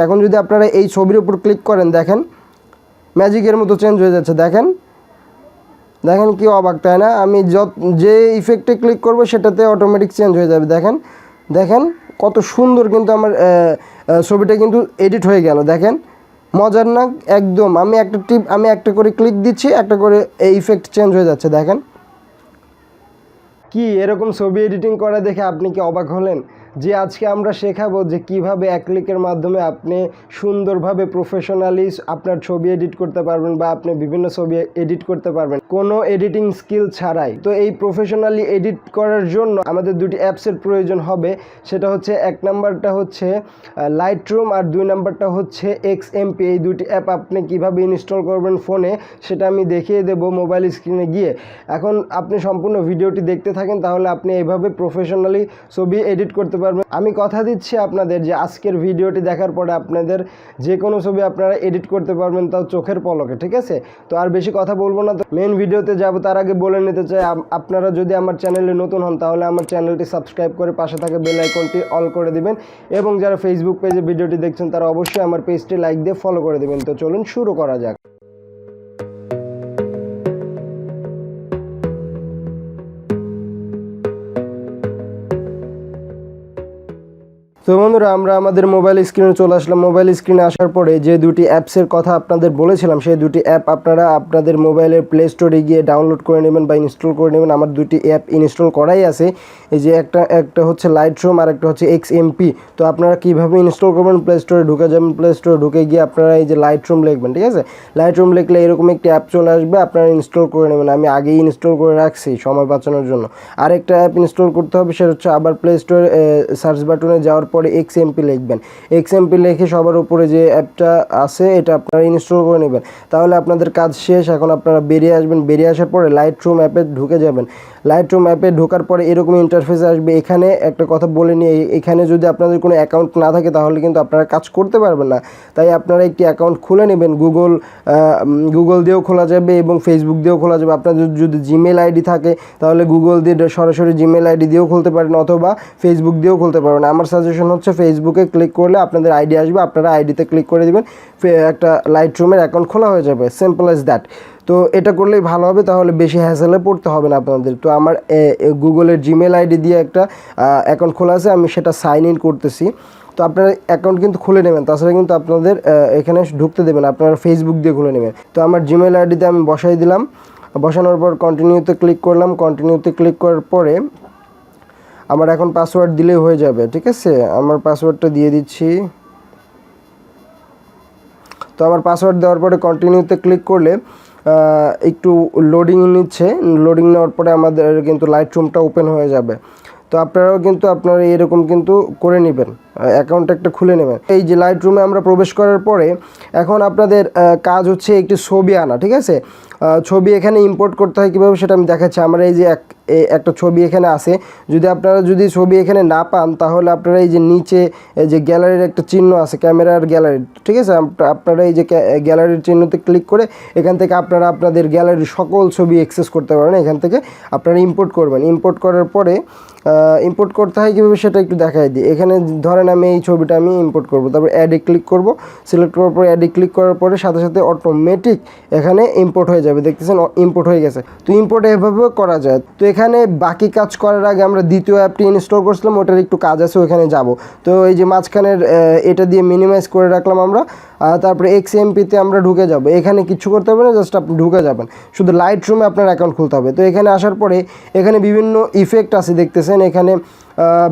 এখন যদি আপনারা এই ছবির উপর ক্লিক করেন, দেখেন ম্যাজিকের মতো চেঞ্জ হয়ে যাচ্ছে। দেখেন দেখেন কি অবাক, তাই না? আমি যে ইফেক্টে ক্লিক করব সেটাতে অটোমেটিক চেঞ্জ হয়ে যাবে। দেখেন দেখেন কত সুন্দর কিন্তু আমার ছবিটা কিন্তু এডিট হয়ে গেল। দেখেন মজার না একদম? আমি একটা করে ক্লিক দিচ্ছি, একটা করে এই ইফেক্ট চেঞ্জ হয়ে যাচ্ছে। দেখেন কি এরকম ছবি এডিটিং করা দেখে আপনি কি অবাক হলেন? যে আজকে আমরা শেখাবো যে কিভাবে এক ক্লিকের মাধ্যমে আপনি সুন্দরভাবে প্রফেশনালি আপনার ছবি এডিট করতে পারবেন বা আপনি বিভিন্ন ছবি এডিট করতে পারবেন কোনো এডিটিং স্কিল ছাড়াই। তো এই প্রফেশনালি এডিট করার জন্য আমাদের দুটি অ্যাপসের প্রয়োজন হবে। সেটা হচ্ছে, এক নাম্বারটা হচ্ছে লাইটরুম আর 2 নাম্বারটা হচ্ছে XMP। এই দুটি অ্যাপ আপনি কিভাবে ইনস্টল করবেন ফোনে সেটা আমি দেখিয়ে দেবো মোবাইল স্ক্রিনে গিয়ে। এখন আপনি সম্পূর্ণ ভিডিওটি দেখতে থাকেন, তাহলে আপনি এইভাবে প্রফেশনালি ছবি এডিট করতে পারবেন। আমি কথা দিচ্ছি আপনাদের যে আজকের ভিডিওটি দেখার পরে আপনাদের যে কোনো ছবি আপনারা এডিট করতে পারবেন, তাও চোখের পলকে। ঠিক আছে? তো আর বেশি কথা বলবো না, তো মেন ভিডিওতে যাব। তার আগে বলে নিতে চাই, আপনারা যদি আমার চ্যানেলে নতুন হন তাহলে আমার চ্যানেলটি সাবস্ক্রাইব করে পাশে থাকা বেল আইকনটি অল করে দিবেন, এবং যারা ফেসবুক পেজে ভিডিওটি দেখছেন তারা অবশ্যই আমার পেজটি লাইক দিয়ে ফলো করে দেবেন। তো চলুন শুরু করা যাক। তো বন্ধুরা, আমরা আমাদের মোবাইল স্ক্রিনে চলে আসলাম। মোবাইল স্ক্রিনে আসার পরে যে দুটি অ্যাপসের কথা আপনাদের বলেছিলাম, সেই দুটি অ্যাপ আপনারা আপনাদের মোবাইলের প্লে স্টোরে গিয়ে ডাউনলোড করে নেবেন বা ইনস্টল করে নেবেন। আমার দুটি অ্যাপ ইনস্টল করাই আছে। এই যে একটা হচ্ছে লাইটরুম আর একটা হচ্ছে XMP। তো আপনারা কীভাবে ইনস্টল করবেন, প্লে স্টোরে ঢুকে যাবেন, প্লে স্টোরে ঢুকে গিয়ে আপনারা এই যে লাইটরুম লিখবেন। ঠিক আছে? লাইটরুম লিখলে এরকম একটি অ্যাপ চলে আসবে, আপনারা ইনস্টল করে নেবেন। আমি আগেই ইনস্টল করে রাখছি সময় বাঁচানোর জন্য। আরেকটা অ্যাপ ইনস্টল করতে হবে, সেটা হচ্ছে আবার প্লে স্টোরে সার্চ বাটনে যাওয়ার পরে XMP লিখবেন। XMP লিখে সবার উপরে যে অ্যাপটা আছে এটা আপনারা ইনস্টল করে নেবেন। তাহলে আপনাদের কাজ শেষ। এখন আপনারা বেরিয়ে আসবেন। বেরিয়ে আসার পরে লাইটরুম অ্যাপে ঢুকে যাবেন। লাইটরুম অ্যাপে ঢোকার পরে এরকম ইন্টারফেস আসবে। এখানে একটা কথা বলে নিই, এখানে যদি আপনাদের কোনো অ্যাকাউন্ট না থাকে তাহলে কিন্তু আপনারা কাজ করতে পারবেন না। তাই আপনারা একটি অ্যাকাউন্ট খুলে নেবেন। গুগল দিয়েও খোলা যাবে এবং ফেসবুক দিয়েও খোলা যাবে। আপনাদের যদি জিমেল আইডি থাকে তাহলে গুগল দিয়ে সরাসরি জিমেল আইডি দিয়েও খুলতে পারেন, অথবা ফেসবুক দিয়েও খুলতে পারবেন। আমার সাজেশন হচ্ছে ফেসবুকে ক্লিক করলে আপনাদের আইডি আসবে, আপনারা আইডিতে ক্লিক করে দেবেন, একটা লাইটরুমের অ্যাকাউন্ট খোলা হয়ে যাবে। Simple as that. তো এটা করলেই ভালো হবে, তাহলে বেশি হ্যাসেলে পড়তে হবে না আপনাদের। তো আমার গুগলের জিমেল আইডি দিয়ে একটা অ্যাকাউন্ট খোলা আছে, আমি সেটা সাইন ইন করতেছি। তো আপনারা অ্যাকাউন্ট কিন্তু খুলে নেবেন, তাছাড়া কিন্তু আপনাদের এখানে ঢুকতে দেবেন, আপনারা ফেসবুক দিয়ে খুলে নেবেন। তো আমার জিমেল আইডিতে আমি বসাই দিলাম। বসানোর পর কন্টিনিউতে ক্লিক করলাম। কন্টিনিউতে ক্লিক করার পরে আমার এখন পাসওয়ার্ড দিলেই হয়ে যাবে। ঠিক আছে? আমার পাসওয়ার্ডটা দিয়ে দিচ্ছি। তো আমার পাসওয়ার্ড দেওয়ার পরে কন্টিনিউতে ক্লিক করলে একটু লোডিং নিচ্ছে। লোডিং নেওয়ার পরে আমাদের কিন্তু লাইটরুমটা ওপেন হয়ে যাবে। তো আপনারাও কিন্তু আপনারা এরকম কিন্তু করে নেবেন, অ্যাকাউন্ট একটা খুলে নেবেন। এই যে লাইটরুমে আমরা প্রবেশ করার পরে এখন আপনাদের কাজ হচ্ছে একটি ছবি আনা। ঠিক আছে? ছবি এখানে ইম্পোর্ট করতে হয় কীভাবে সেটা আমি দেখাচ্ছি। আমার এই যে একটা ছবি এখানে আছে। আপনারা যদি ছবি এখানে না পান তাহলে আপনারা এই যে নিচে এই যে গ্যালারির একটা চিহ্ন আছে, ক্যামেরার গ্যালারি। ঠিক আছে? আপনারা এই যে গ্যালারির চিহ্নতে ক্লিক করে এখান থেকে আপনারা আপনাদের গ্যালারির সকল ছবি অ্যাক্সেস করতে পারবেন। এখান থেকে আপনারা ইম্পোর্ট করবেন। ইম্পোর্ট করার পরে ইম্পোর্ট করতে হয় কীভাবে সেটা একটু দেখাই দিই। এখানে ধরেন আমি এই ছবিটা আমি ইম্পোর্ট করব, তারপর অ্যাডে ক্লিক করব। সিলেক্ট করার পরে অ্যাডে ক্লিক করার পরে সাথে সাথে অটোমেটিক এখানে ইম্পোর্ট হয়ে যাবে। দেখতেছেন ইম্পোর্ট হয়ে গেছে। তো ইম্পোর্ট এভাবেও করা যায়। তো এখানে বাকি কাজ করার আগে আমরা দ্বিতীয় অ্যাপটি ইনস্টল করছিলাম, ওটার একটু কাজ আছে, ওখানে যাব। তো এই যে মাঝখানের এটা দিয়ে মিনিমাইজ করে রাখলাম আমরা। তারপরে XMP-তে আমরা ঢুকে যাব। এখানে কিছু করতে হবে না, জাস্ট আপনি ঢুকে যাবেন। শুধু লাইটরুমে আপনার অ্যাকাউন্ট খুলতে হবে। তো এখানে আসার পরে এখানে বিভিন্ন ইফেক্ট আছে, দেখতেছেন এখানে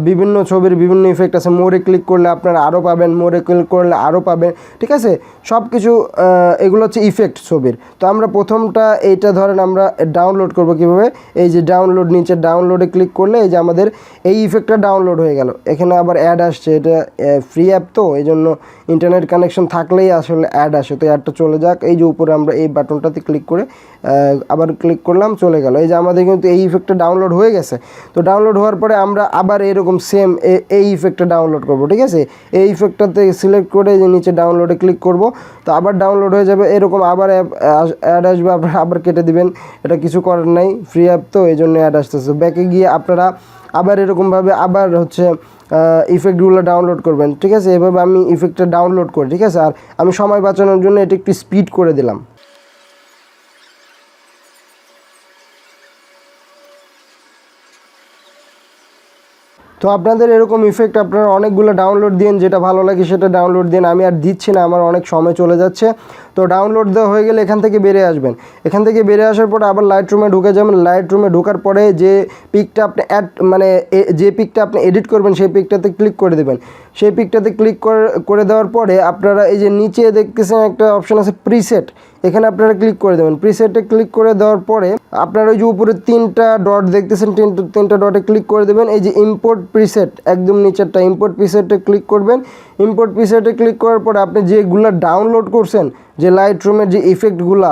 বিভিন্ন ছবির বিভিন্ন ইফেক্ট আছে। মোড়ে ক্লিক করলে আপনারা আরও পাবেন, মোড়ে ক্লিক করলে আরও পাবেন। ঠিক আছে? সব কিছু এগুলো হচ্ছে ইফেক্ট ছবির। তো আমরা প্রথমটা এইটা ধরেন আমরা ডাউনলোড করব কীভাবে। এই যে ডাউনলোড, নিচে ডাউনলোডে ক্লিক করলে এই যে আমাদের এই ইফেক্টটা ডাউনলোড হয়ে গেল। এখানে আবার অ্যাড আসছে, এটা ফ্রি অ্যাপ, তো এই জন্য ইন্টারনেট কানেকশন থাকলেই আসলে অ্যাড আসে। তো অ্যাডটা চলে যাক। এই যে উপরে আমরা এই বাটনটাতে ক্লিক করে আবার ক্লিক করলাম, চলে গেল। এই যে আমাদের কিন্তু এই ইফেক্টটা ডাউনলোড হয়ে গেছে। তো ডাউনলোড হওয়ার পরে আমরা আবার এরকম সেম এই ইফেক্টটা ডাউনলোড করব। ঠিক আছে? এই ইফেক্টটাতে সিলেক্ট করে যে নিচে ডাউনলোডে ক্লিক করব, তো আবার ডাউনলোড হয়ে যাবে। এরকম আবার অ্যাড আসবে, আপনারা আবার কেটে দিবেন। এটা কিছু করার নাই, ফ্রি অ্যাপ তো এই জন্য অ্যাড আসতেছে। ব্যাকে গিয়ে আপনারা আবার এরকমভাবে আবার হচ্ছে ইফেক্টগুলো ডাউনলোড করবেন, ঠিক আছে। এভাবে আমি ইফেক্টটা ডাউনলোড করি, ঠিক আছে। আর আমি সময় বাঁচানোর জন্য এটা একটু স্পিড করে দিলাম। তো আপনাদের এরকম ইফেক্ট আপনারা অনেকগুলো ডাউনলোড দিন, যেটা ভালো লাগে সেটা ডাউনলোড দিন। আমি আর দিচ্ছি না, আমার অনেক সময় চলে যাচ্ছে। তো ডাউনলোড দেওয়া হয়ে গেলে এখান থেকে বেরিয়ে আসবেন। এখান থেকে বেরিয়ে আসার পরে আবার লাইট রুমে ঢুকে যাবেন। লাইট রুমে ঢোকার পরে যে পিকটা আপনি যে পিকটা আপনি এডিট করবেন সেই পিকটাতে ক্লিক করে দেবেন। সেই পিকটাতে ক্লিক করে দেওয়ার পরে আপনারা এই যে নিচে দেখতেছেন একটা অপশান আছে প্রিসেট, এখানে আপনারা ক্লিক করে দেবেন। প্রিসেটে ক্লিক করে দেওয়ার পরে আপনারা ওই যে উপরে 3টা ডট দেখতেছেন, 3টা ডটে ক্লিক করে দেবেন। এই যে ইম্পোর্ট প্রিসেট একদম নিচেরটা, ইম্পোর্ট প্রিসেটে ক্লিক করবেন। ইম্পোর্ট প্রিসেটে ক্লিক করার পরে আপনি যেগুলো ডাউনলোড করছেন, যে লাইট রুমের যে ইফেক্টগুলো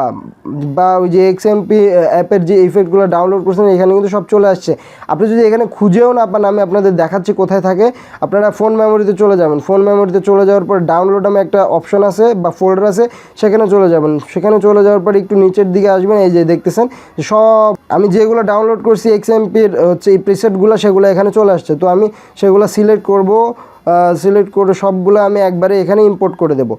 বা ওই যে এক্সএমপি অ্যাপের যে ইফেক্টগুলো ডাউনলোড করছেন, এখানে কিন্তু সব চলে আসছে। আপনি যদি এখানে খুঁজেও না পান, আমি আপনাদের দেখাচ্ছি কোথায় থাকে। আপনারা ফোন মেমোরিতে চলে যাবেন। ফোন মেমোরিতে চলে যাওয়ার পর ডাউনলোড নামে একটা অপশন আছে বা ফোল্ডার আছে, সেখানে চলে যাবেন। সেখানে চলে যাওয়ার পর একটু নিচের দিকে আসবেন। এই যে দেখতেছেন সব আমি যেগুলো ডাউনলোড করছি এক্সএমপির হচ্ছে এই প্রিসেটগুলো, সেগুলো এখানে চলে আসছে। তো আমি সেগুলো সিলেক্ট করব, সিলেক্ট করে সবগুলো আমি একবারে এখানে ইম্পোর্ট করে দেবো।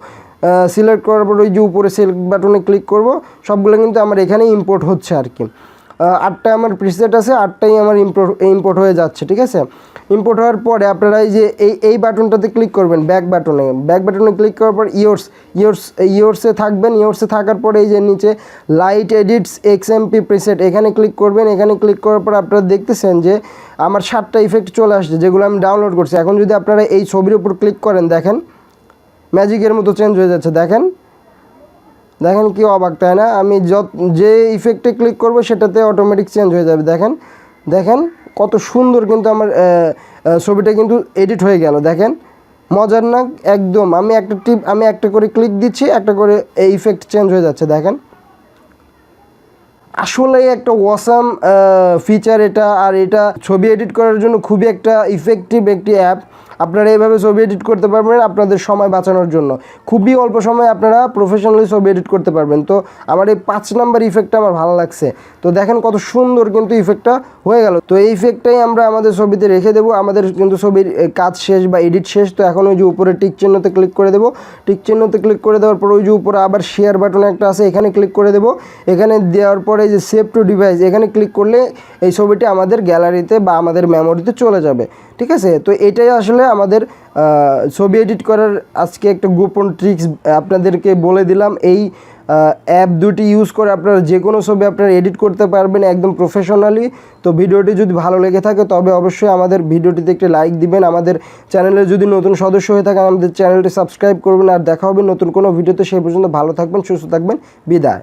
সিলেক্ট করার পর ওই যে উপরে সিলেক্ট বাটনে ক্লিক করব, সবগুলো কিন্তু আমার এখানে ইম্পোর্ট হচ্ছে আর কি। 8টা আমার প্রিসেট আছে, 8টাই আমার ইম্পোর্ট হয়ে যাচ্ছে, ঠিক আছে। ইম্পোর্ট হওয়ার পরে আপনারা এই যে এই বাটনটাতে ক্লিক করবেন, ব্যাক বাটনে ক্লিক করার পর ইয়োর্সে থাকবেন। ইয়োর্সে থাকার পরে এই যে নিচে লাইট এডিটস এক্সএমপি প্রিসেট, এখানে ক্লিক করবেন। এখানে ক্লিক করার পর আপনারা দেখতেছেন যে আমার 7টা ইফেক্ট চলে আসছে, যেগুলো আমি ডাউনলোড করছি। এখন যদি আপনারা এই ছবির উপর ক্লিক করেন, দেখেন ম্যাজিকের মতো চেঞ্জ হয়ে যাচ্ছে। দেখেন কি অবাক, তাই না? আমি যে ইফেক্টে ক্লিক করব সেটাতে অটোমেটিক চেঞ্জ হয়ে যাবে। দেখেন কত সুন্দর কিন্তু আমার ছবিটা কিন্তু এডিট হয়ে গেল। দেখেন মজার না একদম। আমি একটা করে ক্লিক দিচ্ছি, একটা করে এই ইফেক্ট চেঞ্জ হয়ে যাচ্ছে। দেখেন আসলেই একটা ওয়াসাম ফিচার এটা। আর এটা ছবি এডিট করার জন্য খুবই একটা ইফেক্টিভ একটি অ্যাপ। আপনারা এইভাবে ছবি এডিট করতে পারবেন আপনাদের সময় বাঁচানোর জন্য। খুবই অল্প সময়ে আপনারা প্রফেশনালি ছবি এডিট করতে পারবেন। তো আমার এই 5 নাম্বার ইফেক্টটা আমার ভালো লাগছে। তো দেখেন কত সুন্দর কিন্তু ইফেক্টটা হয়ে গেল। তো এই ইফেক্টটাই আমরা আমাদের ছবিতে রেখে দেবো। আমাদের কিন্তু ছবির কাজ শেষ বা এডিট শেষ। তো এখন ওই যে উপরে টিক চিহ্নতে ক্লিক করে দেবো। টিক চিহ্নতে ক্লিক করে দেওয়ার পর ওই যে উপরে আবার শেয়ার বাটন একটা আছে, এখানে ক্লিক করে দেবো। এখানে দেওয়ার পরে যে সেভ টু ডিভাইস, এখানে ক্লিক করলে এই ছবিটি আমাদের গ্যালারিতে বা আমাদের মেমোরিতে চলে যাবে, ঠিক আছে। তো এটাই আসলে আমাদের ছবি এডিট করার আজকে একটা গোপন ট্রিক্স আপনাদেরকে বলে দিলাম। এই অ্যাপ দুটি ইউজ করে আপনারা যে কোনো ছবি আপনারা এডিট করতে পারবেন একদম প্রফেশনালি। তো ভিডিওটি যদি ভালো লেগে থাকে তবে অবশ্যই আমাদের ভিডিওটিতে একটি লাইক দিবেন। আমাদের চ্যানেলে যদি নতুন সদস্য হয়ে থাকেন আমাদের চ্যানেলটি সাবস্ক্রাইব করবেন। আর দেখা হবে নতুন কোনো ভিডিওতে। সেই পর্যন্ত ভালো থাকবেন, সুস্থ থাকবেন, বিদায়।